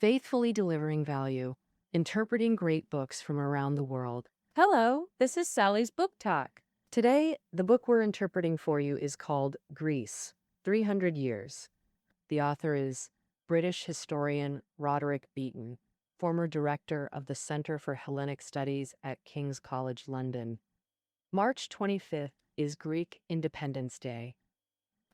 faithfully delivering value, interpreting great books from around the world. Hello, this is Sally's Book Talk. Today, the book we're interpreting for you is called Greece, 300 Years. The author is British historian Roderick Beaton, former director of the Center for Hellenic Studies at King's College London. March 25th is Greek Independence Day.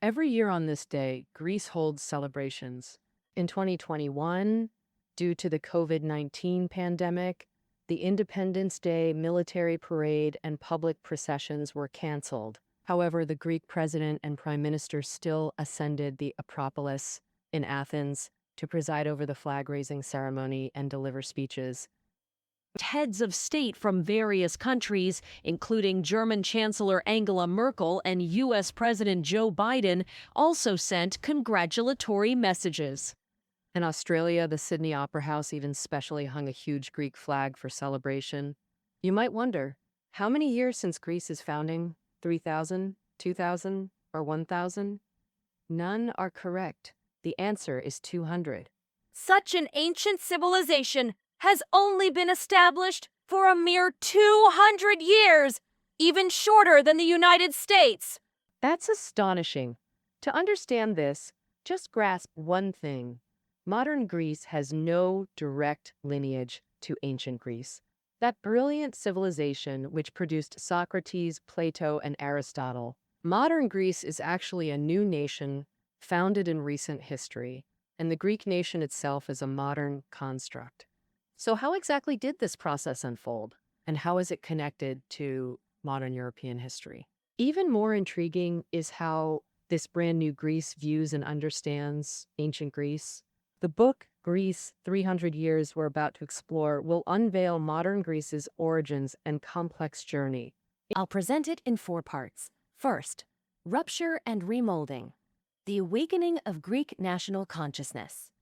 Every year on this day, Greece holds celebrations. In 2021, due to the COVID-19 pandemic, the Independence Day military parade and public processions were canceled. However, the Greek president and prime minister still ascended the Acropolis in Athens to preside over the flag-raising ceremony and deliver speeches. Heads of state from various countries, including German Chancellor Angela Merkel and U.S. President Joe Biden, also sent congratulatory messages. In Australia, the Sydney Opera House even specially hung a huge Greek flag for celebration. You might wonder, how many years since Greece's founding? 3,000, 2,000, or 1,000? None are correct. The answer is 200. Such an ancient civilization has only been established for a mere 200 years, even shorter than the United States. That's astonishing. To understand this, just grasp one thing. Modern Greece has no direct lineage to ancient Greece. That brilliant civilization which produced Socrates, Plato, and Aristotle. Modern Greece is actually a new nation founded in recent history, and the Greek nation itself is a modern construct. So how exactly did this process unfold, and how is it connected to modern European history? Even more intriguing is how this brand new Greece views and understands ancient Greece. The book, Greece, 300 Years we're about to explore, will unveil modern Greece's origins and complex journey. I'll present it in 4 parts. First, rupture and remolding. The awakening of Greek national consciousness.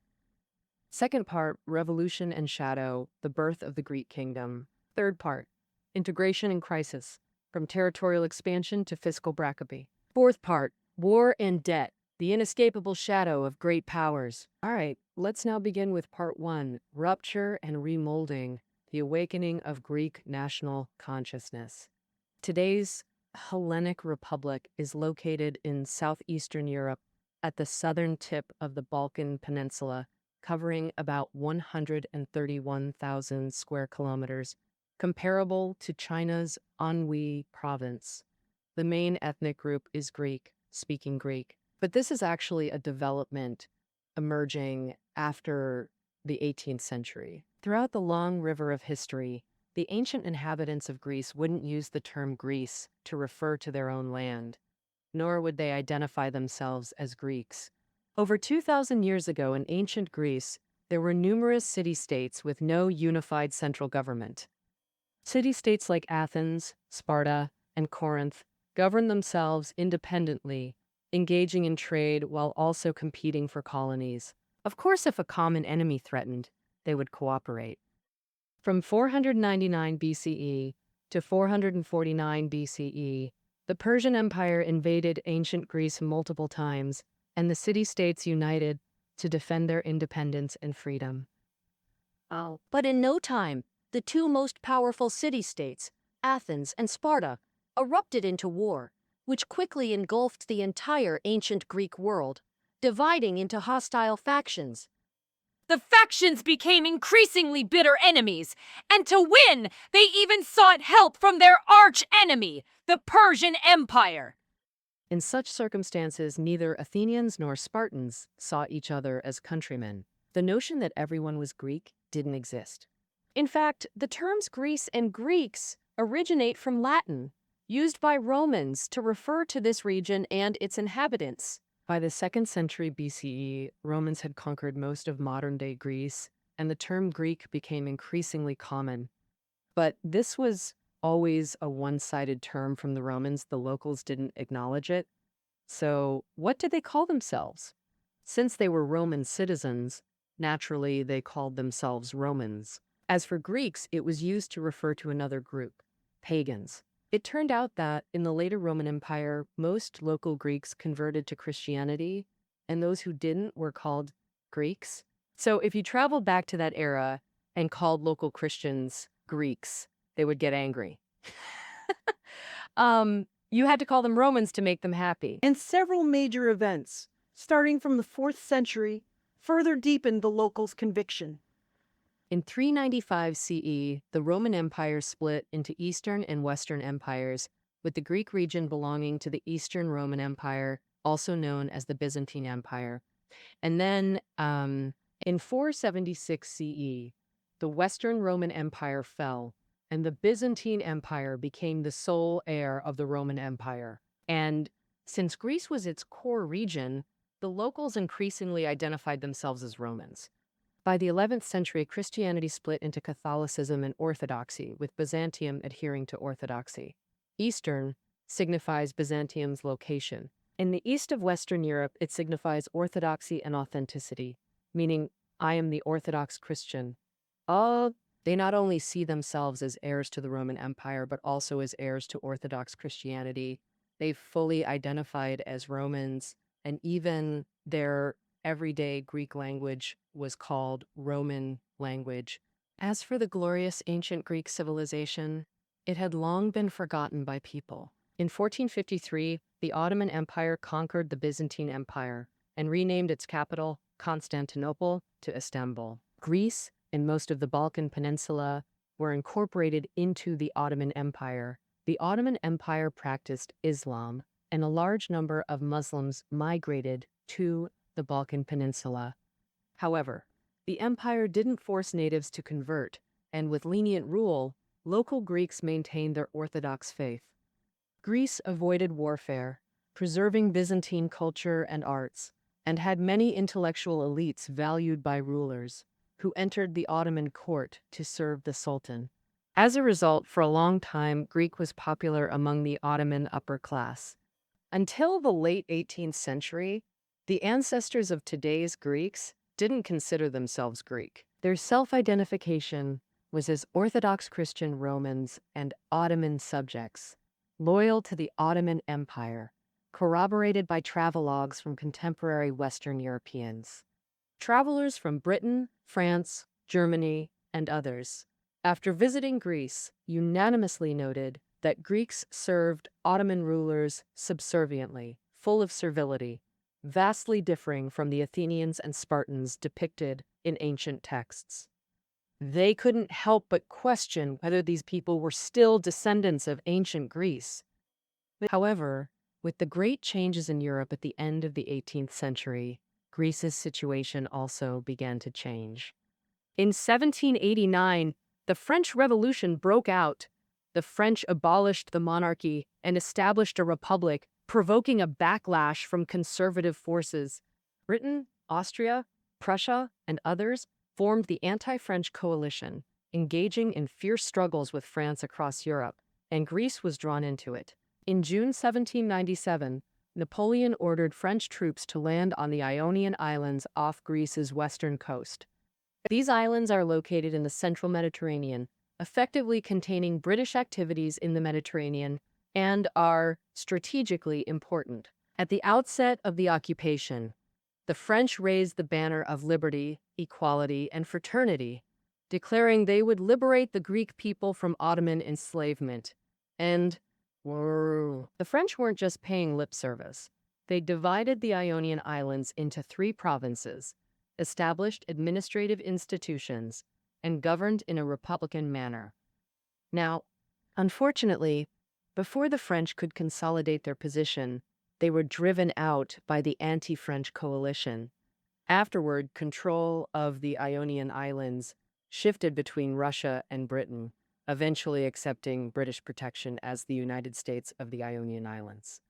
Second part, revolution and shadow, the birth of the Greek kingdom. Third part, integration and crisis, from territorial expansion to fiscal Braccaby. Fourth part, war and debt, the inescapable shadow of great powers. All right, let's now begin with part 1, rupture and remolding, the awakening of Greek national consciousness. Today's Hellenic Republic is located in southeastern Europe at the southern tip of the Balkan Peninsula, covering about 131,000 square kilometers, comparable to China's Anhui province. The main ethnic group is Greek, speaking Greek, but this is actually a development emerging after the 18th century. Throughout the long river of history, the ancient inhabitants of Greece wouldn't use the term Greece to refer to their own land, nor would they identify themselves as Greeks. Over 2,000 years ago in ancient Greece, there were numerous city-states with no unified central government. City-states like Athens, Sparta, and Corinth governed themselves independently, engaging in trade while also competing for colonies. Of course, if a common enemy threatened, they would cooperate. From 499 BCE to 449 BCE, the Persian Empire invaded ancient Greece multiple times, and the city-states united to defend their independence and freedom. But in no time, the 2 most powerful city-states, Athens and Sparta, erupted into war, which quickly engulfed the entire ancient Greek world, dividing into hostile factions. The factions became increasingly bitter enemies, and to win, they even sought help from their arch-enemy, the Persian Empire. In such circumstances, neither Athenians nor Spartans saw each other as countrymen. The notion that everyone was Greek didn't exist. In fact, the terms Greece and Greeks originate from Latin, used by Romans to refer to this region and its inhabitants. By the 2nd century BCE, Romans had conquered most of modern-day Greece, and the term Greek became increasingly common. But this was always a one-sided term from the Romans. The locals didn't acknowledge it. So what did they call themselves? Since they were Roman citizens, naturally they called themselves Romans. As for Greeks, it was used to refer to another group, pagans. It turned out that in the later Roman Empire, most local Greeks converted to Christianity, and those who didn't were called Greeks. So if you traveled back to that era and called local Christians Greeks, they would get angry. You had to call them Romans to make them happy. And several major events, starting from the 4th century, further deepened the locals' conviction. In 395 CE, the Roman Empire split into Eastern and Western empires, with the Greek region belonging to the Eastern Roman Empire, also known as the Byzantine Empire. And then in 476 CE, the Western Roman Empire fell, and the Byzantine Empire became the sole heir of the Roman Empire. And since Greece was its core region, the locals increasingly identified themselves as Romans. By the 11th century, Christianity split into Catholicism and Orthodoxy, with Byzantium adhering to Orthodoxy. Eastern signifies Byzantium's location. In the east of Western Europe, it signifies orthodoxy and authenticity, meaning, I am the Orthodox Christian. They not only see themselves as heirs to the Roman Empire, but also as heirs to Orthodox Christianity. They've fully identified as Romans, and even their everyday Greek language was called Roman language. As for the glorious ancient Greek civilization, it had long been forgotten by people. In 1453, the Ottoman Empire conquered the Byzantine Empire and renamed its capital, Constantinople, to Istanbul. Greece and most of the Balkan Peninsula were incorporated into the Ottoman Empire. The Ottoman Empire practiced Islam, and a large number of Muslims migrated to the Balkan Peninsula. However, the empire didn't force natives to convert, and with lenient rule, local Greeks maintained their Orthodox faith. Greece avoided warfare, preserving Byzantine culture and arts, and had many intellectual elites valued by rulers, who entered the Ottoman court to serve the Sultan. As a result, for a long time, Greek was popular among the Ottoman upper class. Until the late 18th century, the ancestors of today's Greeks didn't consider themselves Greek. Their self-identification was as Orthodox Christian Romans and Ottoman subjects, loyal to the Ottoman Empire, corroborated by travelogues from contemporary Western Europeans. Travelers from Britain, France, Germany, and others, after visiting Greece, unanimously noted that Greeks served Ottoman rulers subserviently, full of servility, vastly differing from the Athenians and Spartans depicted in ancient texts. They couldn't help but question whether these people were still descendants of ancient Greece. However, with the great changes in Europe at the end of the 18th century, Greece's situation also began to change. In 1789, the French Revolution broke out. The French abolished the monarchy and established a republic, provoking a backlash from conservative forces. Britain, Austria, Prussia, and others formed the anti-French coalition, engaging in fierce struggles with France across Europe, and Greece was drawn into it. In June 1797, Napoleon ordered French troops to land on the Ionian Islands off Greece's western coast. These islands are located in the central Mediterranean, effectively containing British activities in the Mediterranean, and are strategically important. At the outset of the occupation, the French raised the banner of liberty, equality, and fraternity, declaring they would liberate the Greek people from Ottoman enslavement. And the French weren't just paying lip service. They divided the Ionian Islands into 3 provinces, established administrative institutions, and governed in a republican manner. Now, unfortunately, before the French could consolidate their position, they were driven out by the anti-French coalition. Afterward, control of the Ionian Islands shifted between Russia and Britain, eventually accepting British protection as the United States of the Ionian Islands.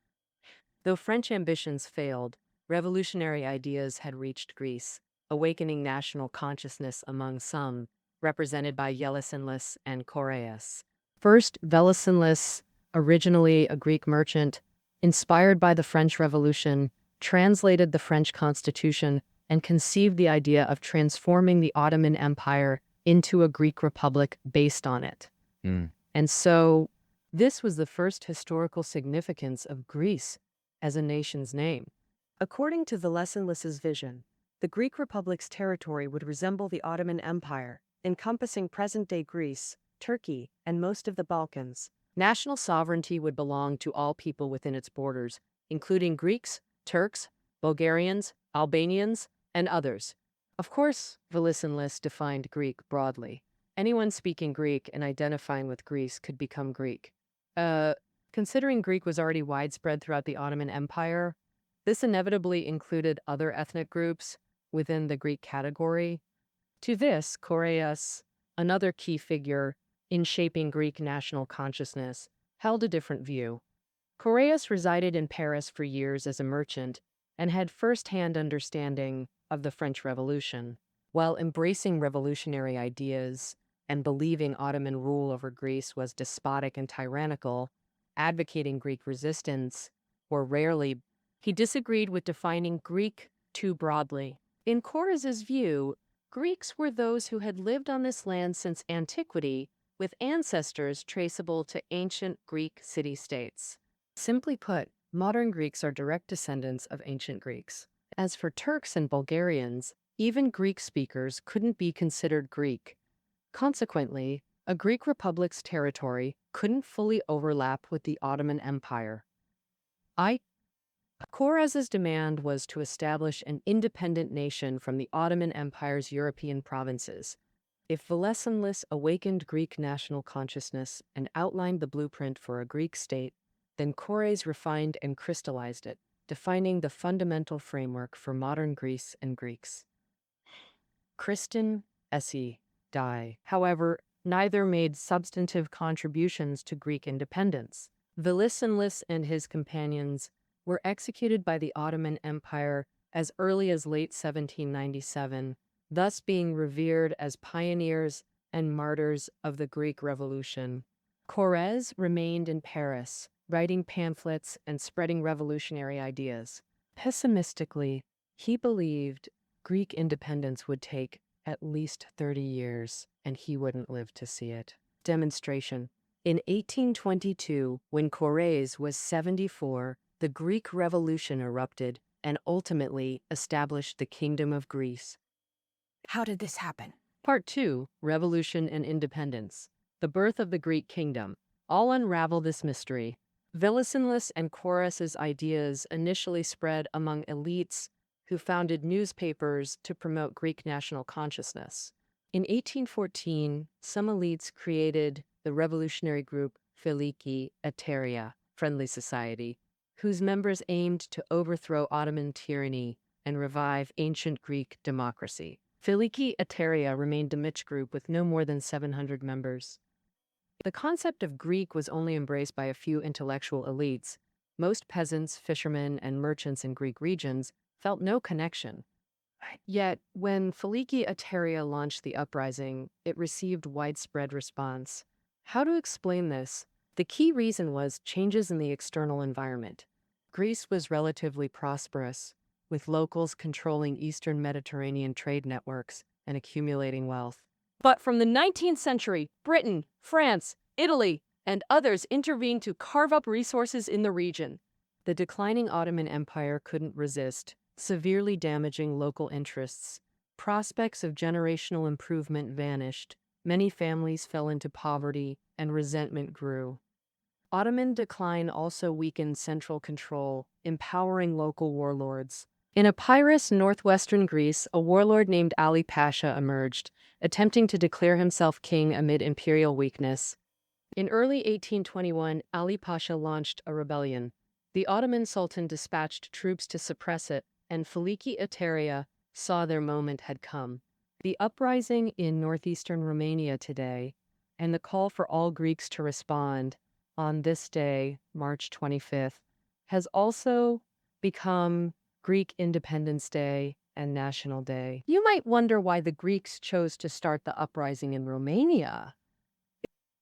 Though French ambitions failed, revolutionary ideas had reached Greece, awakening national consciousness among some, represented by Yelisinlis and Koreas. First, Velisinlis, originally a Greek merchant, inspired by the French Revolution, translated the French Constitution and conceived the idea of transforming the Ottoman Empire into a Greek republic based on it. And so, this was the first historical significance of Greece as a nation's name. According to Velisinlis's vision, The Greek Republic's territory would resemble the Ottoman Empire, encompassing present-day Greece, Turkey, and most of the Balkans. National sovereignty would belong to all people within its borders, including Greeks, Turks, Bulgarians, Albanians, and others. Of course, Volitionalists defined Greek broadly. Anyone speaking Greek and identifying with Greece could become Greek. Considering Greek was already widespread throughout the Ottoman Empire, this inevitably included other ethnic groups within the Greek category. To this, Koreas, another key figure in shaping Greek national consciousness, held a different view. Koreas resided in Paris for years as a merchant and had first-hand understanding of the French Revolution. While embracing revolutionary ideas and believing Ottoman rule over Greece was despotic and tyrannical, advocating Greek resistance, or rarely, he disagreed with defining Greek too broadly. In Koreas's view, Greeks were those who had lived on this land since antiquity, with ancestors traceable to ancient Greek city-states. Simply put, modern Greeks are direct descendants of ancient Greeks. As for Turks and Bulgarians, even Greek speakers couldn't be considered Greek. Consequently, a Greek republic's territory couldn't fully overlap with the Ottoman Empire. Khwarezm's demand was to establish an independent nation from the Ottoman Empire's European provinces. If Volitionalists awakened Greek national consciousness and outlined the blueprint for a Greek state, then Khwarezm refined and crystallized it, defining the fundamental framework for modern Greece and Greeks. Kristin Essie die. However, neither made substantive contributions to Greek independence. Volitionalists and his companions were executed by the Ottoman Empire as early as late 1797, thus being revered as pioneers and martyrs of the Greek Revolution. Khwarezm remained in Paris, writing pamphlets and spreading revolutionary ideas. Pessimistically, he believed Greek independence would take at least 30 years, and he wouldn't live to see it. Demonstration. In 1822, when Khwarezm was 74, the Greek Revolution erupted and ultimately established the Kingdom of Greece. How did this happen? Part 2, Revolution and Independence. The birth of the Greek kingdom. I'll unravel this mystery. Volitionalists and Khwarezm's ideas initially spread among elites who founded newspapers to promote Greek national consciousness. In 1814, some elites created the revolutionary group Filiki Eteria, Friendly Society, whose members aimed to overthrow Ottoman tyranny and revive ancient Greek democracy. Filiki Eteria remained a niche group with no more than 700 members. The concept of Greek was only embraced by a few intellectual elites. Most peasants, fishermen, and merchants in Greek regions felt no connection. Yet, when Filiki Eteria launched the uprising, it received widespread response. How to explain this? The key reason was changes in the external environment. Greece was relatively prosperous, with locals controlling Eastern Mediterranean trade networks and accumulating wealth. But from the 19th century, Britain, France, Italy, and others intervened to carve up resources in the region. The declining Ottoman Empire couldn't resist, severely damaging local interests. Prospects of generational improvement vanished. Many families fell into poverty, and resentment grew. Ottoman decline also weakened central control, empowering local warlords. In Epirus, northwestern Greece, a warlord named Ali Pasha emerged, attempting to declare himself king amid imperial weakness. In early 1821, Ali Pasha launched a rebellion. The Ottoman Sultan dispatched troops to suppress it, and Filiki Eteria saw their moment had come. The uprising in northeastern Romania today, and the call for all Greeks to respond on this day, March 25th, has also become Greek Independence Day and National Day. You might wonder why the Greeks chose to start the uprising in Romania.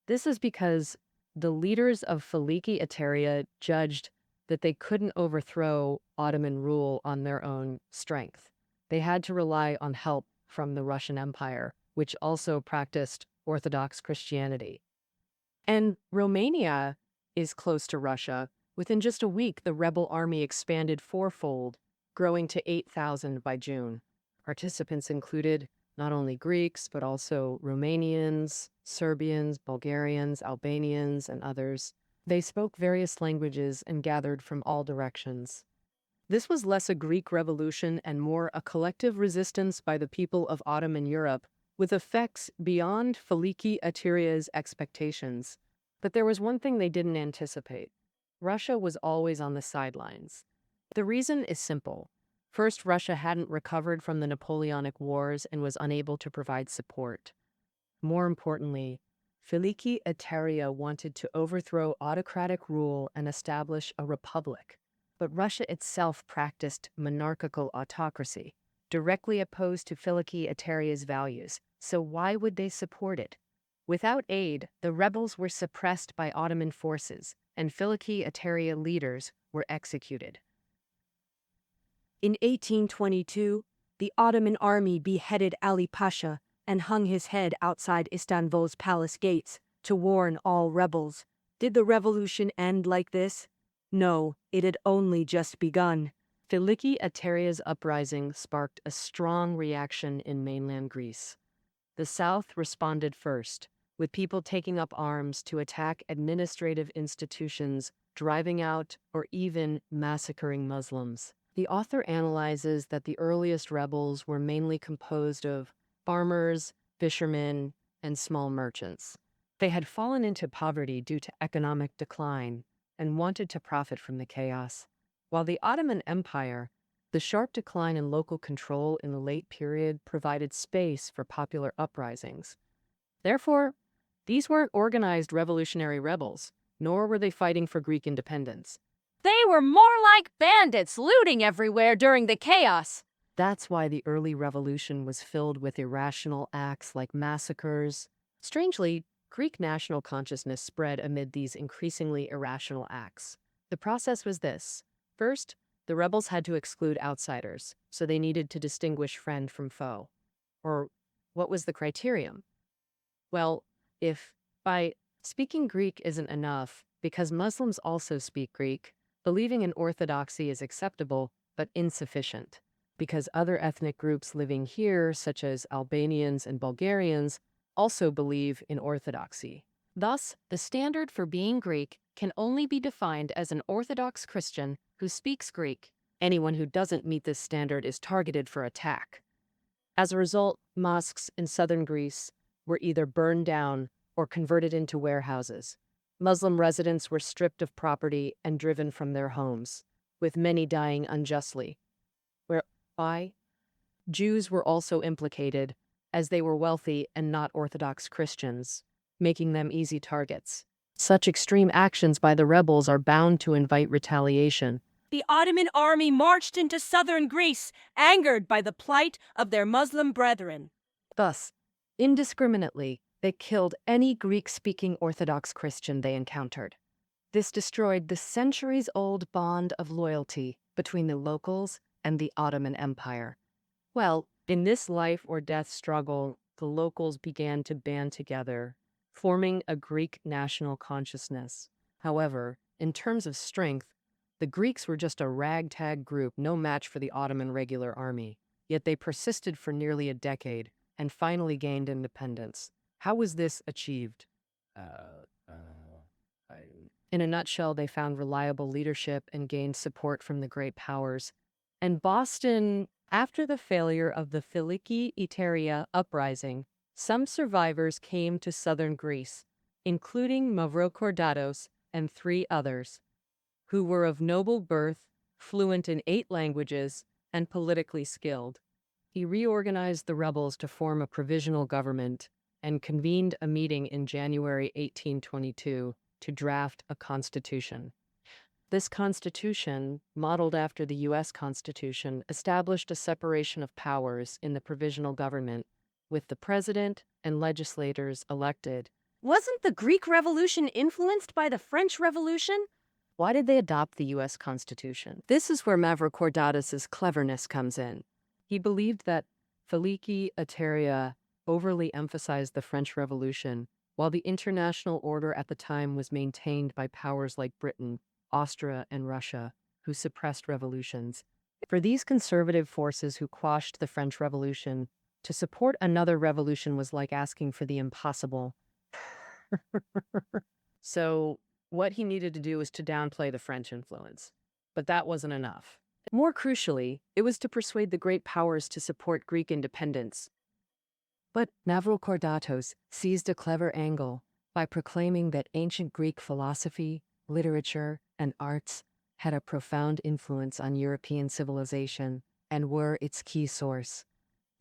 This is because the leaders of Filiki Eteria judged that they couldn't overthrow Ottoman rule on their own strength. They had to rely on help from the Russian Empire, which also practiced Orthodox Christianity. And Romania is close to Russia. Within just a week, the rebel army expanded fourfold, growing to 8,000 by June. Participants included not only Greeks, but also Romanians, Serbians, Bulgarians, Albanians, and others. They spoke various languages and gathered from all directions. This was less a Greek revolution and more a collective resistance by the people of Ottoman Europe, with effects beyond Filiki Atiria's expectations. But there was one thing they didn't anticipate. Russia was always on the sidelines. The reason is simple. First, Russia hadn't recovered from the Napoleonic Wars and was unable to provide support. More importantly, Filiki Ataria wanted to overthrow autocratic rule and establish a republic. But Russia itself practiced monarchical autocracy, directly opposed to Filiki Ataria's values, so why would they support it? Without aid, the rebels were suppressed by Ottoman forces, and Filiki Ataria leaders were executed. In 1822, the Ottoman army beheaded Ali Pasha and hung his head outside Istanbul's palace gates to warn all rebels. Did the revolution end like this? No, it had only just begun. Filiki Ataria's uprising sparked a strong reaction in mainland Greece. The South responded first, with people taking up arms to attack administrative institutions, driving out or even massacring Muslims. The author analyzes that the earliest rebels were mainly composed of farmers, fishermen, and small merchants. They had fallen into poverty due to economic decline and wanted to profit from the chaos. While the Ottoman Empire, the sharp decline in local control in the late period provided space for popular uprisings. Therefore, these weren't organized revolutionary rebels, nor were they fighting for Greek independence. They were more like bandits looting everywhere during the chaos. That's why the early revolution was filled with irrational acts like massacres. Strangely, Greek national consciousness spread amid these increasingly irrational acts. The process was this. First, the rebels had to exclude outsiders, so they needed to distinguish friend from foe. Or what was the criterion? Well, if by speaking Greek isn't enough, because Muslims also speak Greek, believing in orthodoxy is acceptable but insufficient. Because other ethnic groups living here, such as Albanians and Bulgarians, also believe in orthodoxy. Thus, the standard for being Greek can only be defined as an Orthodox Christian who speaks Greek. Anyone who doesn't meet this standard is targeted for attack. As a result, mosques in southern Greece were either burned down or converted into warehouses. Muslim residents were stripped of property and driven from their homes, with many dying unjustly. Why? Jews were also implicated, as they were wealthy and not Orthodox Christians, making them easy targets. Such extreme actions by the rebels are bound to invite retaliation. The Ottoman army marched into southern Greece, angered by the plight of their Muslim brethren. Thus, indiscriminately, they killed any Greek-speaking Orthodox Christian they encountered. This destroyed the centuries-old bond of loyalty between the locals and the Ottoman Empire. Well, in this life-or-death struggle, the locals began to band together, forming a Greek national consciousness. However, in terms of strength, the Greeks were just a ragtag group, no match for the Ottoman regular army. Yet they persisted for nearly a decade and finally gained independence. How was this achieved? In a nutshell, they found reliable leadership and gained support from the great powers. And Boston, after the failure of the Filiki Itaria uprising, some survivors came to southern Greece, including Mavrocordatos and 3 others, who were of noble birth, fluent in 8 languages, and politically skilled. He reorganized the rebels to form a provisional government and convened a meeting in January 1822 to draft a constitution. This constitution, modeled after the U.S. Constitution, established a separation of powers in the provisional government, with the president and legislators elected. Wasn't the Greek Revolution influenced by the French Revolution? Why did they adopt the U.S. Constitution? This is where Mavrocordatos's cleverness comes in. He believed that Filiki Ataria overly emphasized the French Revolution, while the international order at the time was maintained by powers like Britain, Austria, and Russia, who suppressed revolutions. For these conservative forces who quashed the French Revolution, to support another revolution was like asking for the impossible. So, what he needed to do was to downplay the French influence. But that wasn't enough. More crucially, it was to persuade the great powers to support Greek independence. But Navrokordatos seized a clever angle by proclaiming that ancient Greek philosophy, literature, and arts had a profound influence on European civilization and were its key source.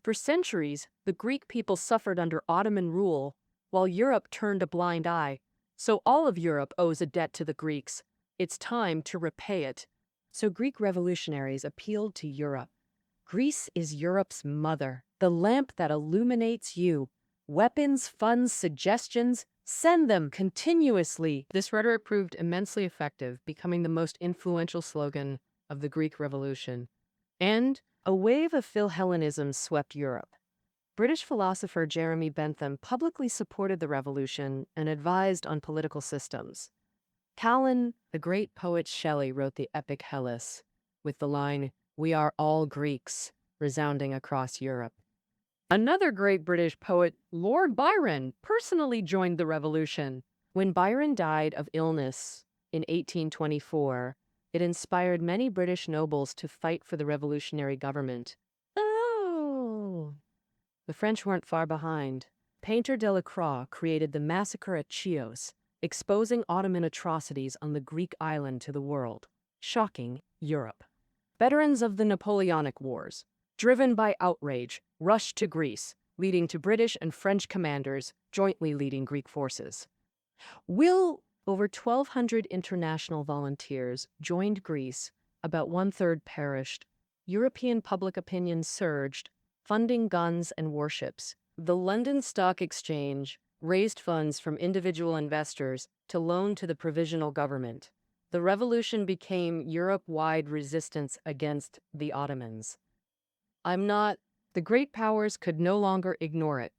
For centuries, the Greek people suffered under Ottoman rule, while Europe turned a blind eye. So all of Europe owes a debt to the Greeks. It's time to repay it. So Greek revolutionaries appealed to Europe. Greece is Europe's mother, the lamp that illuminates you. Weapons, funds, suggestions, send them continuously. This rhetoric proved immensely effective, becoming the most influential slogan of the Greek Revolution. And a wave of Philhellenism swept Europe. British philosopher Jeremy Bentham publicly supported the revolution and advised on political systems. Callan, the great poet Shelley, wrote the epic Hellas, with the line, "We are all Greeks," resounding across Europe. Another great British poet, Lord Byron, personally joined the revolution. When Byron died of illness in 1824, it inspired many British nobles to fight for the revolutionary government. Oh! The French weren't far behind. Painter Delacroix created the massacre at Chios, exposing Ottoman atrocities on the Greek island to the world, shocking Europe. Veterans of the Napoleonic Wars, driven by outrage, rushed to Greece, leading to British and French commanders jointly leading Greek forces. Over 1,200 international volunteers joined Greece, about one-third perished. European public opinion surged, funding guns and warships. The London Stock Exchange raised funds from individual investors to loan to the provisional government. The revolution became Europe-wide resistance against the Ottomans. The great powers could no longer ignore it.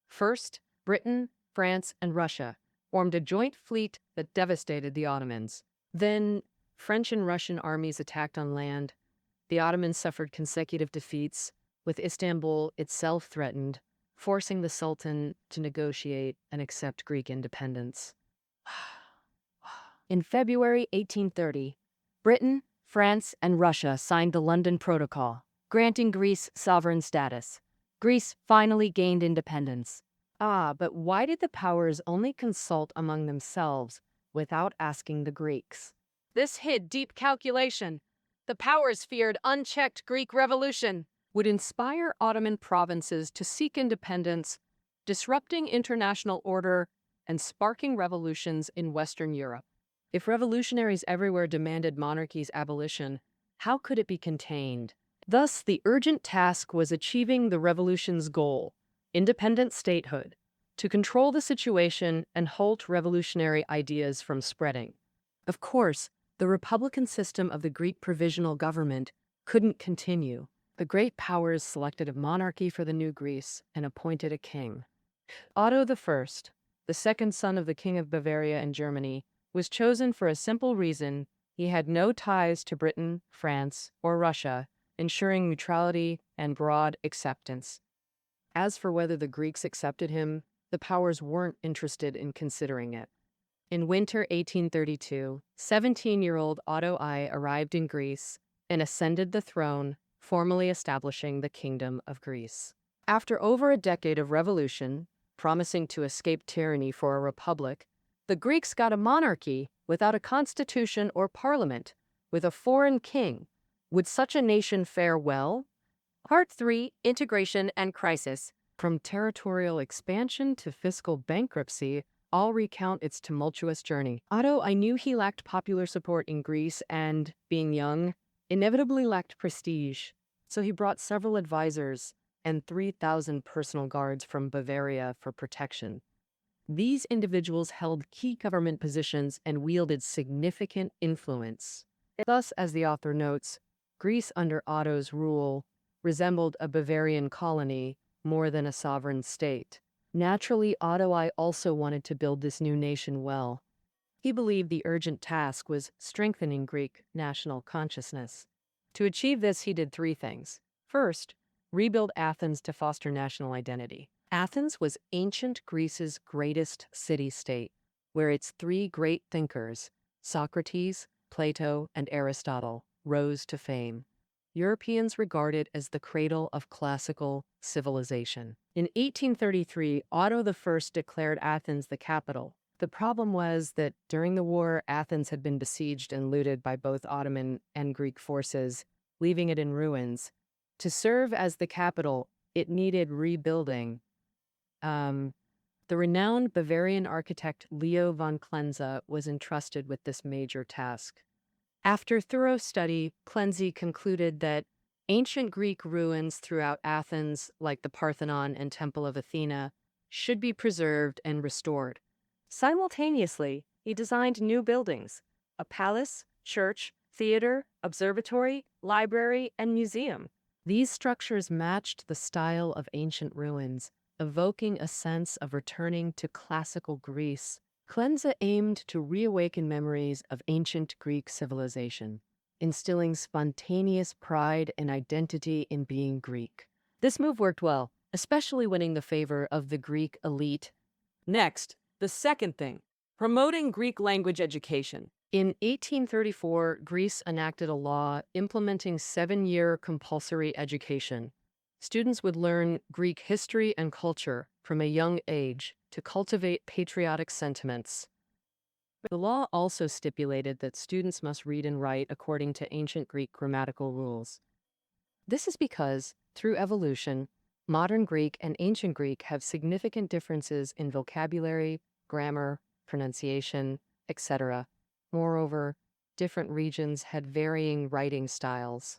First, Britain, France, and Russia formed a joint fleet that devastated the Ottomans. Then, French and Russian armies attacked on land. The Ottomans suffered consecutive defeats, with Istanbul itself threatened, forcing the Sultan to negotiate and accept Greek independence. In February 1830, Britain, France, and Russia signed the London Protocol, granting Greece sovereign status. Greece finally gained independence. But why did the powers only consult among themselves without asking the Greeks? This hid deep calculation. The powers feared unchecked Greek revolution would inspire Ottoman provinces to seek independence, disrupting international order and sparking revolutions in Western Europe. If revolutionaries everywhere demanded monarchy's abolition, how could it be contained? Thus, the urgent task was achieving the revolution's goal, independent statehood, to control the situation and halt revolutionary ideas from spreading. Of course, the republican system of the Greek provisional government couldn't continue. The great powers selected a monarchy for the new Greece and appointed a king. Otto I, the second son of the King of Bavaria and Germany, was chosen for a simple reason: he had no ties to Britain, France, or Russia, ensuring neutrality and broad acceptance. As for whether the Greeks accepted him, the powers weren't interested in considering it. In winter 1832, 17-year-old Otto I arrived in Greece and ascended the throne, formally establishing the Kingdom of Greece. After over a decade of revolution, promising to escape tyranny for a republic, the Greeks got a monarchy without a constitution or parliament, with a foreign king. Would such a nation fare well? Part 3, Integration and Crisis. From territorial expansion to fiscal bankruptcy, I'll recount its tumultuous journey. Otto, I knew he lacked popular support in Greece and, being young, inevitably lacked prestige. So he brought several advisors and 3,000 personal guards from Bavaria for protection. These individuals held key government positions and wielded significant influence. Thus, as the author notes, Greece under Otto's rule resembled a Bavarian colony more than a sovereign state. Naturally, Otto I also wanted to build this new nation well. He believed the urgent task was strengthening Greek national consciousness. To achieve this, he did three things. First, rebuild Athens to foster national identity. Athens was ancient Greece's greatest city-state, where its three great thinkers, Socrates, Plato, and Aristotle, rose to fame. Europeans regard it as the cradle of classical civilization. In 1833, Otto I declared Athens the capital. The problem was that during the war, Athens had been besieged and looted by both Ottoman and Greek forces, leaving it in ruins. To serve as the capital, it needed rebuilding. The renowned Bavarian architect Leo von Klenze was entrusted with this major task. After thorough study, Klenze concluded that ancient Greek ruins throughout Athens, like the Parthenon and Temple of Athena, should be preserved and restored. Simultaneously, he designed new buildings: a palace, church, theater, observatory, library, and museum. These structures matched the style of ancient ruins, evoking a sense of returning to classical Greece. Klenze aimed to reawaken memories of ancient Greek civilization, instilling spontaneous pride and identity in being Greek. This move worked well, especially winning the favor of the Greek elite. Next, the second thing, promoting Greek language education. In 1834, Greece enacted a law implementing 7-year compulsory education. Students would learn Greek history and culture from a young age to cultivate patriotic sentiments. The law also stipulated that students must read and write according to ancient Greek grammatical rules. This is because, through evolution, modern Greek and ancient Greek have significant differences in vocabulary, grammar, pronunciation, etc. Moreover, different regions had varying writing styles.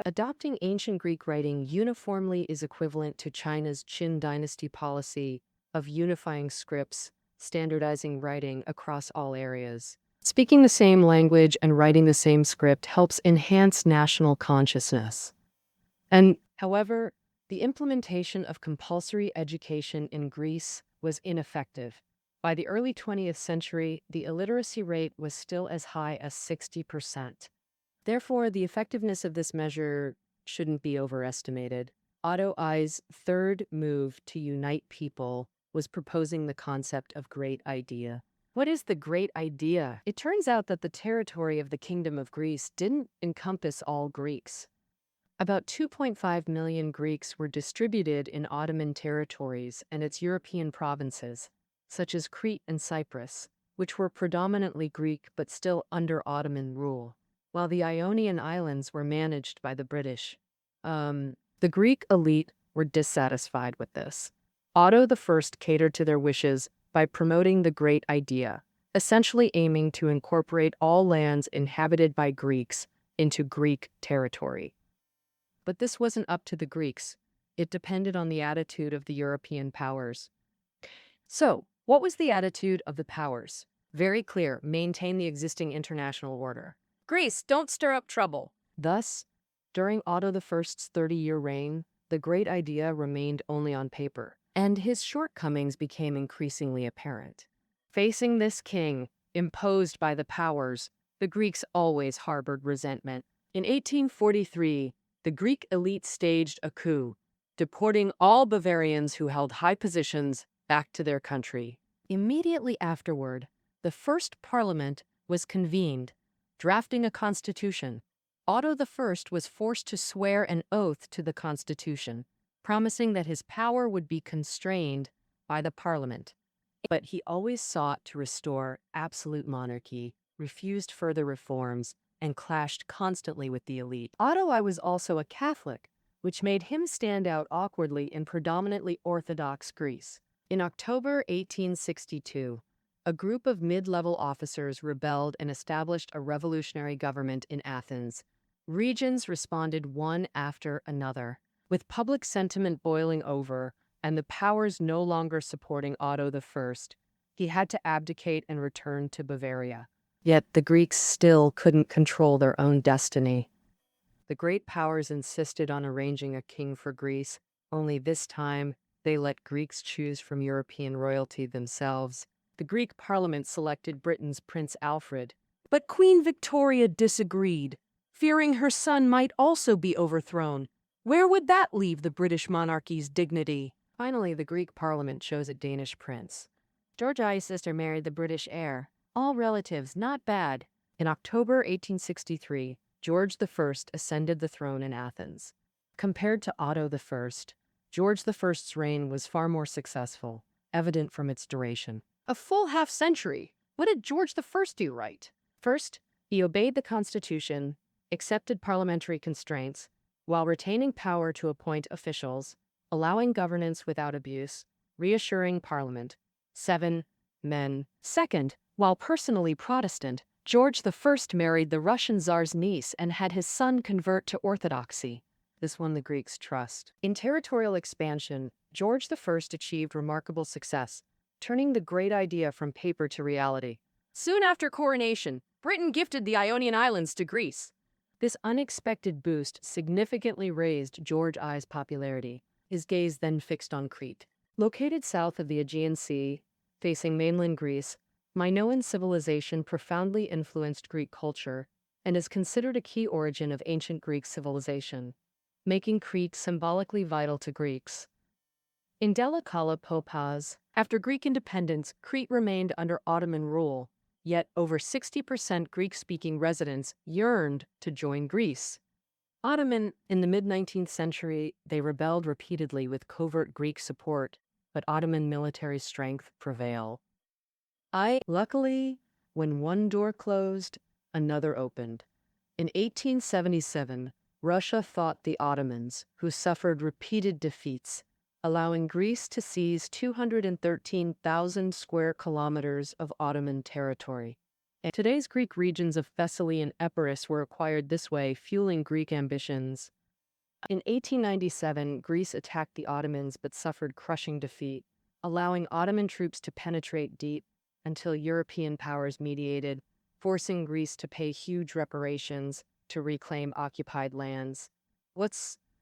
Adopting ancient Greek writing uniformly is equivalent to China's Qin dynasty policy of unifying scripts, standardizing writing across all areas. Speaking the same language and writing the same script helps enhance national consciousness. However, the implementation of compulsory education in Greece was ineffective. By the early 20th century, the illiteracy rate was still as high as 60%. Therefore, the effectiveness of this measure shouldn't be overestimated. Otto I's third move to unite people was proposing the concept of great idea. What is the great idea? It turns out that the territory of the Kingdom of Greece didn't encompass all Greeks. About 2.5 million Greeks were distributed in Ottoman territories and its European provinces, such as Crete and Cyprus, which were predominantly Greek but still under Ottoman rule, while the Ionian Islands were managed by the British. The Greek elite were dissatisfied with this. Otto I catered to their wishes by promoting the great idea, essentially aiming to incorporate all lands inhabited by Greeks into Greek territory. But this wasn't up to the Greeks. It depended on the attitude of the European powers. So, what was the attitude of the powers? Very clear: maintain the existing international order. Greece, don't stir up trouble. Thus, during Otto I's 30-year reign, the great idea remained only on paper, and his shortcomings became increasingly apparent. Facing this king, imposed by the powers, the Greeks always harbored resentment. In 1843, the Greek elite staged a coup, deporting all Bavarians who held high positions back to their country. Immediately afterward, the first parliament was convened, drafting a constitution. Otto I was forced to swear an oath to the constitution, promising that his power would be constrained by the parliament. But he always sought to restore absolute monarchy, refused further reforms, and clashed constantly with the elite. Otto I was also a Catholic, which made him stand out awkwardly in predominantly Orthodox Greece. In October 1862, a group of mid-level officers rebelled and established a revolutionary government in Athens. Regions responded one after another, with public sentiment boiling over and the powers no longer supporting Otto I. He had to abdicate and return to Bavaria. Yet the Greeks still couldn't control their own destiny. The great powers insisted on arranging a king for Greece, only this time they let Greeks choose from European royalty themselves. The Greek parliament selected Britain's Prince Alfred, but Queen Victoria disagreed. fearing her son might also be overthrown. Where would that leave the British monarchy's dignity? Finally, the Greek parliament chose a Danish prince. George I's sister married the British heir. All relatives, not bad. In October 1863, George I ascended the throne in Athens. Compared to Otto I, George I's reign was far more successful, evident from its duration. A full half-century. What did George I do right? First, he obeyed the Constitution, accepted parliamentary constraints, while retaining power to appoint officials, allowing governance without abuse, reassuring Parliament. 7. Men. Second, while personally Protestant, George I married the Russian Tsar's niece and had his son convert to Orthodoxy. This won the Greeks' trust. In territorial expansion, George I achieved remarkable success, turning the great idea from paper to reality. Soon after coronation, Britain gifted the Ionian Islands to Greece. This unexpected boost significantly raised George I's popularity. His gaze then fixed on Crete. Located south of the Aegean Sea, facing mainland Greece, Minoan civilization profoundly influenced Greek culture and is considered a key origin of ancient Greek civilization, making Crete symbolically vital to Greeks. In Della Kala Popaz, after Greek independence, Crete remained under Ottoman rule, yet over 60% Greek-speaking residents yearned to join Greece. Ottoman, in the mid-19th century, they rebelled repeatedly with covert Greek support, but Ottoman military strength prevailed. Luckily, when one door closed, another opened. In 1877, Russia fought the Ottomans, who suffered repeated defeats, allowing Greece to seize 213,000 square kilometers of Ottoman territory. And today's Greek regions of Thessaly and Epirus were acquired this way, fueling Greek ambitions. In 1897, Greece attacked the Ottomans but suffered crushing defeat, allowing Ottoman troops to penetrate deep until European powers mediated, forcing Greece to pay huge reparations to reclaim occupied lands.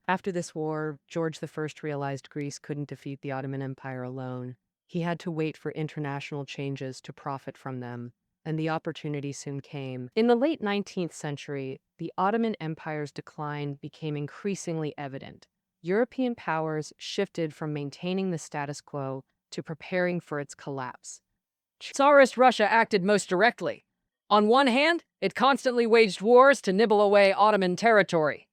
After this war, George I realized Greece couldn't defeat the Ottoman Empire alone. He had to wait for international changes to profit from them, and the opportunity soon came. In the late 19th century, the Ottoman Empire's decline became increasingly evident. European powers shifted from maintaining the status quo to preparing for its collapse. Tsarist Russia acted most directly. On one hand, it constantly waged wars to nibble away Ottoman territory.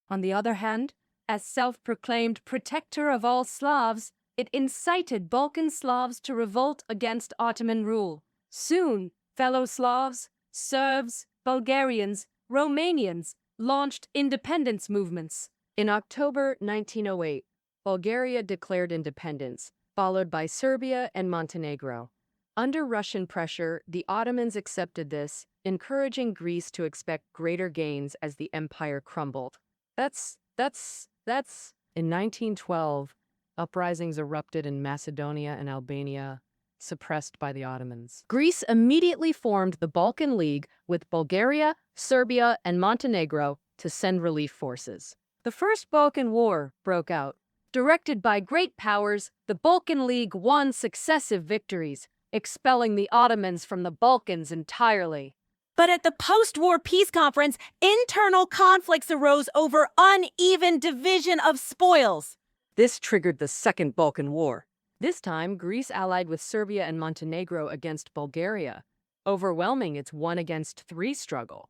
On the other hand, as self-proclaimed protector of all Slavs, it incited Balkan Slavs to revolt against Ottoman rule. Soon, fellow Slavs, Serbs, Bulgarians, Romanians launched independence movements. In October 1908, Bulgaria declared independence, followed by Serbia and Montenegro. Under Russian pressure, the Ottomans accepted this, encouraging Greece to expect greater gains as the empire crumbled. In 1912, uprisings erupted in Macedonia and Albania, suppressed by the Ottomans. Greece immediately formed the Balkan League with Bulgaria, Serbia, and Montenegro to send relief forces. The First Balkan War broke out. Directed by great powers, the Balkan League won successive victories, expelling the Ottomans from the Balkans entirely. But at the post-war peace conference, internal conflicts arose over uneven division of spoils. This triggered the Second Balkan War. This time, Greece allied with Serbia and Montenegro against Bulgaria, overwhelming its 1-against-3 struggle.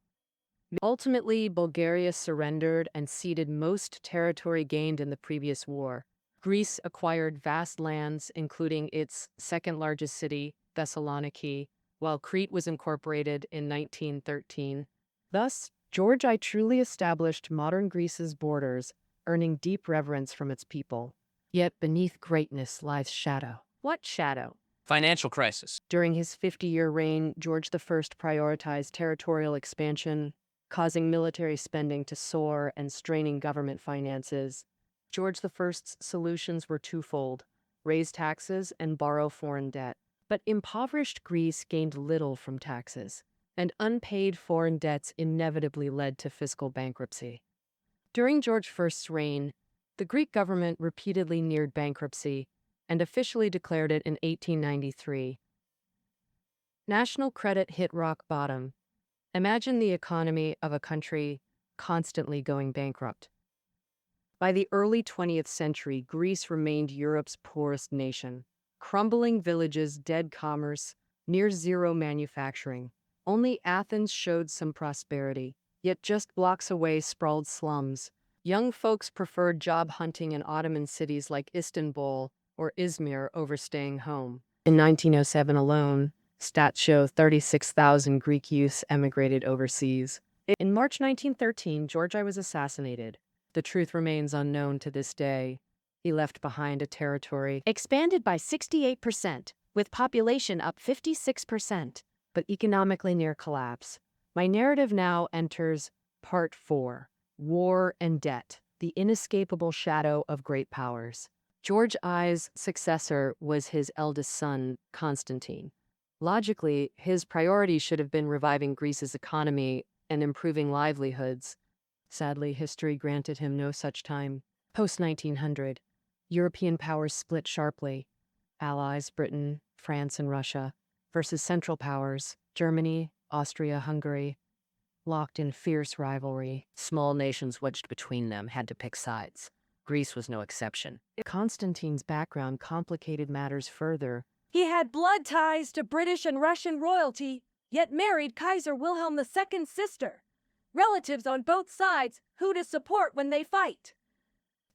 Ultimately, Bulgaria surrendered and ceded most territory gained in the previous war. Greece acquired vast lands, including its second-largest city, Thessaloniki, while Crete was incorporated in 1913. Thus, George I truly established modern Greece's borders, earning deep reverence from its people. Yet beneath greatness lies shadow. What shadow? Financial crisis. During his 50-year reign, George I prioritized territorial expansion, causing military spending to soar and straining government finances. George I's solutions were twofold: raise taxes and borrow foreign debt. But impoverished Greece gained little from taxes, and unpaid foreign debts inevitably led to fiscal bankruptcy. During George I's reign, the Greek government repeatedly neared bankruptcy and officially declared it in 1893. National credit hit rock bottom. Imagine the economy of a country constantly going bankrupt. By the early 20th century, Greece remained Europe's poorest nation. Crumbling villages, dead commerce, near-zero manufacturing. Only Athens showed some prosperity, yet just blocks away sprawled slums. Young folks preferred job hunting in Ottoman cities like Istanbul or Izmir over staying home. In 1907 alone, stats show 36,000 Greek youths emigrated overseas. In March 1913, George I was assassinated. The truth remains unknown to this day. He left behind a territory Expanded by 68%, with population up 56%. but economically near collapse. My narrative now enters Part 4, War and Debt, the inescapable shadow of great powers. George I's successor was his eldest son, Constantine. Logically, his priority should have been reviving Greece's economy and improving livelihoods. Sadly, history granted him no such time. Post-1900, European powers split sharply. Allies, Britain, France, and Russia, versus Central Powers, Germany, Austria, Hungary, locked in fierce rivalry. Small nations wedged between them had to pick sides. Greece was no exception. Constantine's background complicated matters further. He had blood ties to British and Russian royalty, yet married Kaiser Wilhelm II's sister. Relatives on both sides who to support when they fight.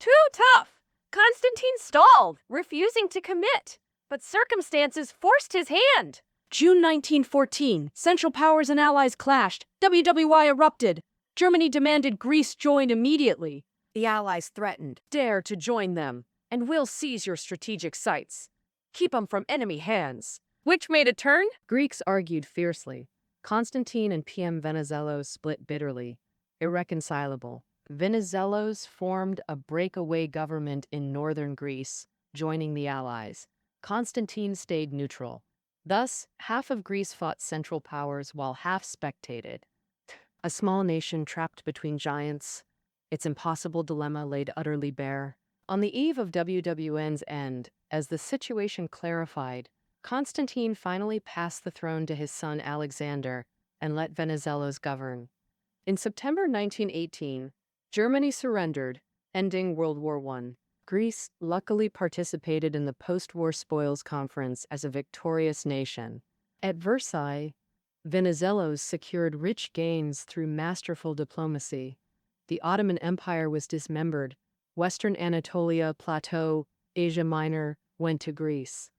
Too tough! Constantine stalled, refusing to commit, but circumstances forced his hand. June 1914, Central Powers and Allies clashed. WWI erupted. Germany demanded Greece join immediately. The Allies threatened, dare to join them, and we'll seize your strategic sites. Keep them from enemy hands. Which made a turn? Greeks argued fiercely. Constantine and PM Venizelos split bitterly. Irreconcilable. Venizelos formed a breakaway government in northern Greece, joining the Allies. Constantine stayed neutral. Thus, half of Greece fought Central Powers while half spectated. A small nation trapped between giants, its impossible dilemma laid utterly bare. On the eve of WWN's end, as the situation clarified, Constantine finally passed the throne to his son Alexander and let Venizelos govern. In September 1918, Germany surrendered, ending World War I. Greece luckily participated in the post-war spoils conference as a victorious nation. At Versailles, Venizelos secured rich gains through masterful diplomacy. The Ottoman Empire was dismembered. Western Anatolia, Plateau, Asia Minor went to Greece.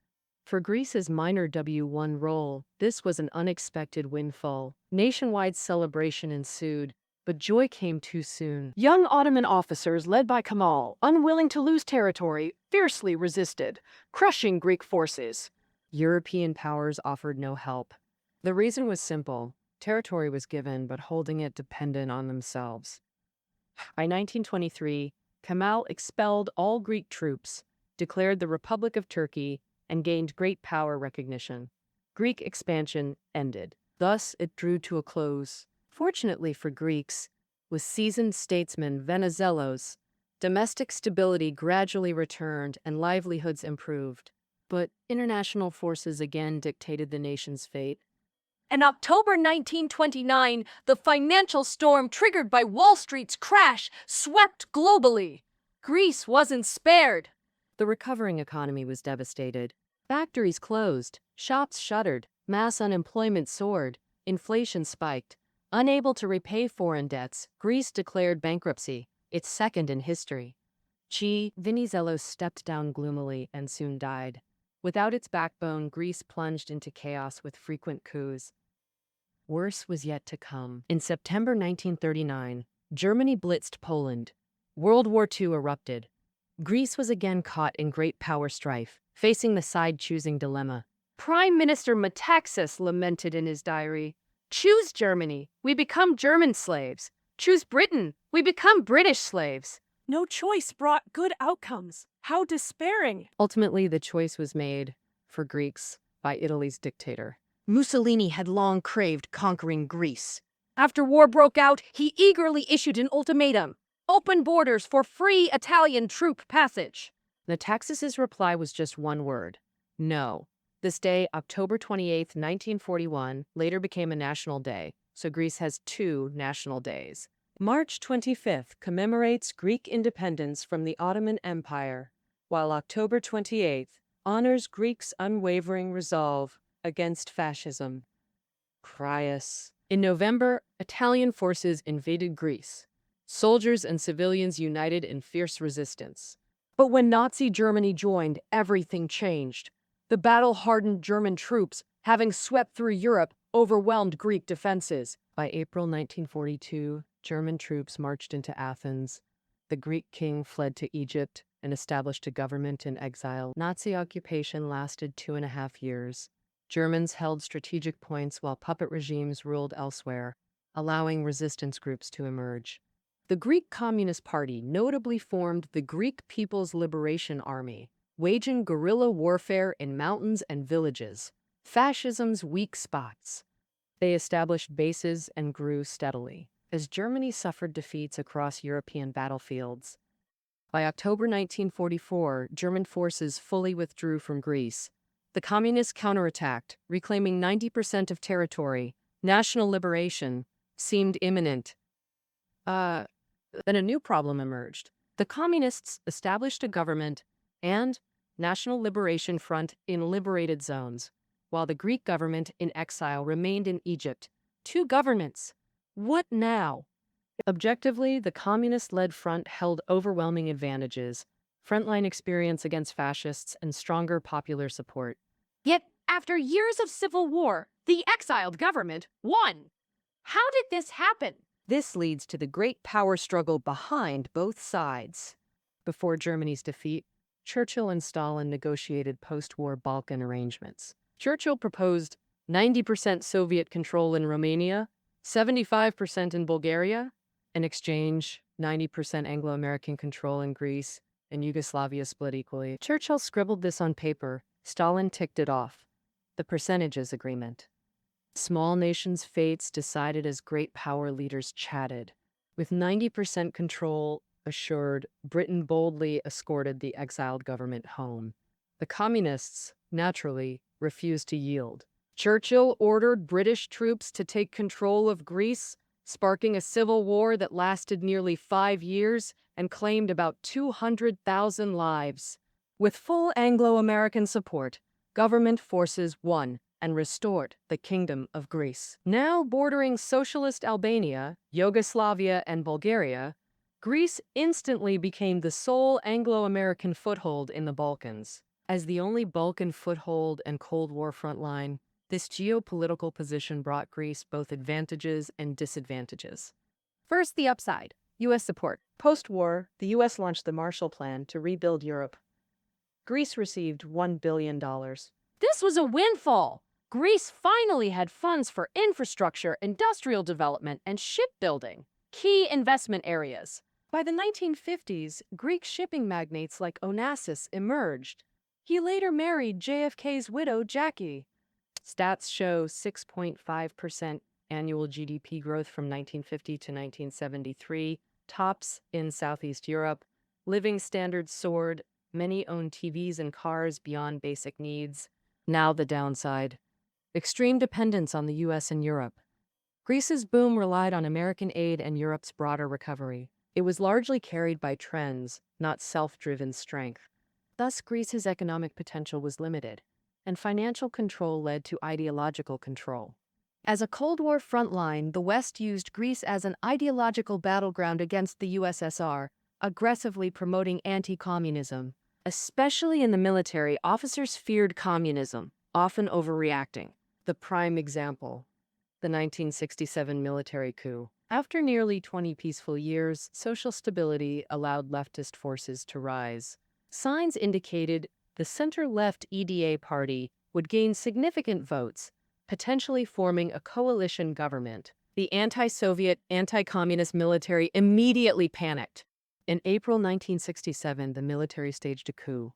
For Greece's minor W1 role, this was an unexpected windfall. Nationwide celebration ensued, but joy came too soon. Young Ottoman officers led by Kemal, unwilling to lose territory, fiercely resisted, crushing Greek forces. European powers offered no help. The reason was simple. Territory was given, but holding it depended on themselves. By 1923, Kemal expelled all Greek troops, declared the Republic of Turkey, and gained great power recognition. Greek expansion ended. Thus, it drew to a close. Fortunately for Greeks, with seasoned statesman Venizelos, domestic stability gradually returned and livelihoods improved. But international forces again dictated the nation's fate. In October 1929, the financial storm triggered by Wall Street's crash swept globally. Greece wasn't spared. The recovering economy was devastated. Factories closed, shops shuttered, mass unemployment soared, inflation spiked. Unable to repay foreign debts, Greece declared bankruptcy, its second in history. Venizelos stepped down gloomily and soon died. Without its backbone, Greece plunged into chaos with frequent coups. Worse was yet to come. In September 1939, Germany blitzed Poland. World War II erupted. Greece was again caught in great power strife, facing the side-choosing dilemma. Prime Minister Metaxas lamented in his diary, "Choose Germany, we become German slaves. Choose Britain, we become British slaves." No choice brought good outcomes. How despairing. Ultimately, the choice was made, for Greeks, by Italy's dictator. Mussolini had long craved conquering Greece. After war broke out, he eagerly issued an ultimatum: open borders for free Italian troop passage. Metaxas's reply was just one word: no. This day, October 28, 1941, later became a national day, so Greece has two national days. March 25th commemorates Greek independence from the Ottoman Empire, while October 28th honors Greeks' unwavering resolve against fascism. Crius. In November, Italian forces invaded Greece. Soldiers and civilians united in fierce resistance. But when Nazi Germany joined, everything changed. The battle-hardened German troops, having swept through Europe, overwhelmed Greek defenses. By April 1942, German troops marched into Athens. The Greek king fled to Egypt and established a government in exile. Nazi occupation lasted 2.5 years. Germans held strategic points while puppet regimes ruled elsewhere, allowing resistance groups to emerge. The Greek Communist Party notably formed the Greek People's Liberation Army, waging guerrilla warfare in mountains and villages, fascism's weak spots. They established bases and grew steadily, as Germany suffered defeats across European battlefields. By October 1944, German forces fully withdrew from Greece. The communists counterattacked, reclaiming 90% of territory. National liberation seemed imminent. Then a new problem emerged. The communists established a government and National Liberation Front in liberated zones, while the Greek government in exile remained in Egypt. Two governments. What now? Objectively, the communist-led front held overwhelming advantages, frontline experience against fascists, and stronger popular support. Yet, after years of civil war, the exiled government won. How did this happen? This leads to the great power struggle behind both sides. Before Germany's defeat, Churchill and Stalin negotiated post-war Balkan arrangements. Churchill proposed 90% Soviet control in Romania, 75% in Bulgaria, in exchange 90% Anglo-American control in Greece, and Yugoslavia split equally. Churchill scribbled this on paper. Stalin ticked it off. The percentages agreement. Small nations' fates decided as great power leaders chatted. With 90% control assured, Britain boldly escorted the exiled government home. The communists, naturally, refused to yield. Churchill ordered British troops to take control of Greece, sparking a civil war that lasted nearly 5 years and claimed about 200,000 lives. With full Anglo-American support, government forces won and restored the Kingdom of Greece. Now bordering socialist Albania, Yugoslavia, and Bulgaria, Greece instantly became the sole Anglo-American foothold in the Balkans. As the only Balkan foothold and Cold War frontline, this geopolitical position brought Greece both advantages and disadvantages. First, the upside: U.S. support. Post-war, the U.S. launched the Marshall Plan to rebuild Europe. Greece received $1 billion. This was a windfall. Greece finally had funds for infrastructure, industrial development, and shipbuilding, key investment areas. By the 1950s, Greek shipping magnates like Onassis emerged. He later married JFK's widow, Jackie. Stats show 6.5% annual GDP growth from 1950 to 1973, tops in Southeast Europe. Living standards soared. Many owned TVs and cars beyond basic needs. Now the downside: extreme dependence on the U.S. and Europe. Greece's boom relied on American aid and Europe's broader recovery. It was largely carried by trends, not self-driven strength. Thus, Greece's economic potential was limited, and financial control led to ideological control. As a Cold War frontline, the West used Greece as an ideological battleground against the USSR, aggressively promoting anti-communism. Especially in the military, officers feared communism, often overreacting. The prime example: the 1967 military coup. After nearly 20 peaceful years, social stability allowed leftist forces to rise. Signs indicated the center-left EDA party would gain significant votes, potentially forming a coalition government. The anti-Soviet, anti-communist military immediately panicked. In April 1967, the military staged a coup.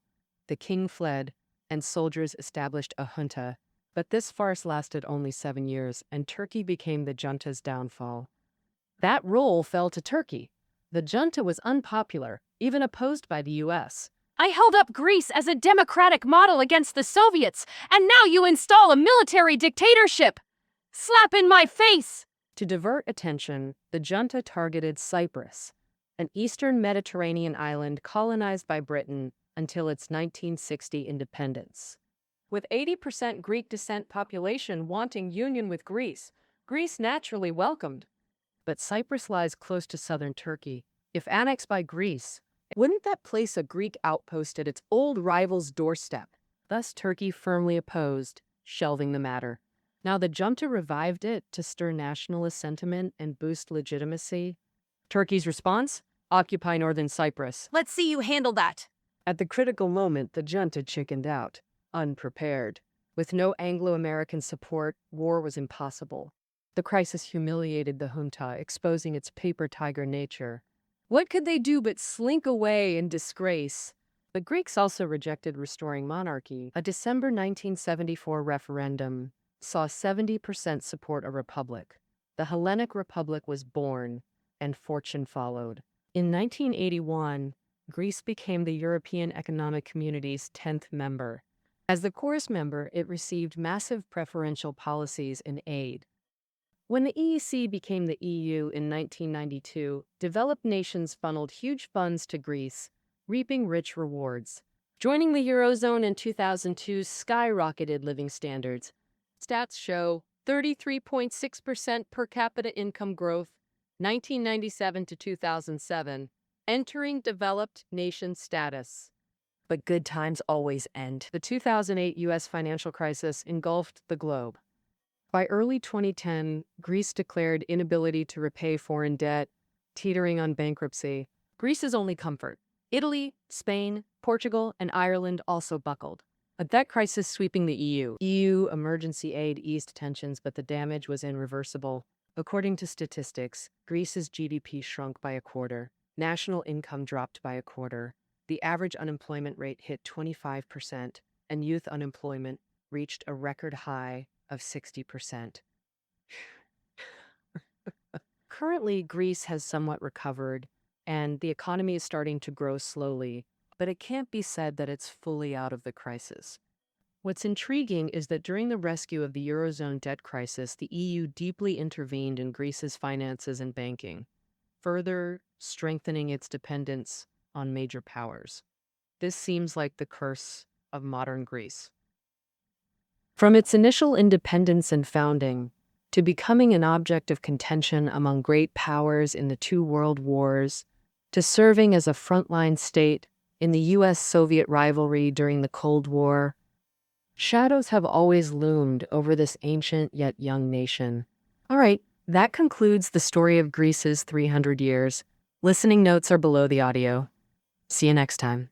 The king fled, and soldiers established a junta. But this farce lasted only 7 years, and Turkey became the junta's downfall. That role fell to Turkey. The junta was unpopular, even opposed by the U.S. I held up Greece as a democratic model against the Soviets, and now you install a military dictatorship! Slap in my face! To divert attention, the junta targeted Cyprus, an eastern Mediterranean island colonized by Britain until its 1960 independence. With 80% Greek descent population wanting union with Greece, Greece naturally welcomed. But Cyprus lies close to southern Turkey. If annexed by Greece, wouldn't that place a Greek outpost at its old rival's doorstep? Thus Turkey firmly opposed, shelving the matter. Now the junta revived it to stir nationalist sentiment and boost legitimacy. Turkey's response? Occupy northern Cyprus. Let's see you handle that. At the critical moment, the junta chickened out, unprepared. With no Anglo-American support, war was impossible. The crisis humiliated the junta, exposing its paper tiger nature. What could they do but slink away in disgrace? The Greeks also rejected restoring monarchy. A December 1974 referendum saw 70% support a republic. The Hellenic Republic was born, and fortune followed. In 1981, Greece became the European Economic Community's 10th member. As the chorus member, it received massive preferential policies and aid. When the EEC became the EU in 1992, developed nations funneled huge funds to Greece, reaping rich rewards. Joining the Eurozone in 2002 skyrocketed living standards. Stats show 33.6% per capita income growth, 1997 to 2007, entering developed nation status. But good times always end. The 2008 U.S. financial crisis engulfed the globe. By early 2010, Greece declared inability to repay foreign debt, teetering on bankruptcy. Greece's only comfort. Italy, Spain, Portugal, and Ireland also buckled. A debt crisis sweeping the EU. EU emergency aid eased tensions, but the damage was irreversible. According to statistics, Greece's GDP shrunk by a quarter. National income dropped by a quarter. The average unemployment rate hit 25%, and youth unemployment reached a record high of 60%. Currently, Greece has somewhat recovered, and the economy is starting to grow slowly, but it can't be said that it's fully out of the crisis. What's intriguing is that during the rescue of the Eurozone debt crisis, the EU deeply intervened in Greece's finances and banking, further strengthening its dependence on major powers. This seems like the curse of modern Greece. From its initial independence and founding, to becoming an object of contention among great powers in the two world wars, to serving as a frontline state in the US-Soviet rivalry during the Cold War, shadows have always loomed over this ancient yet young nation. All right, that concludes the story of Greece's 300 years. Listening notes are below the audio. See you next time.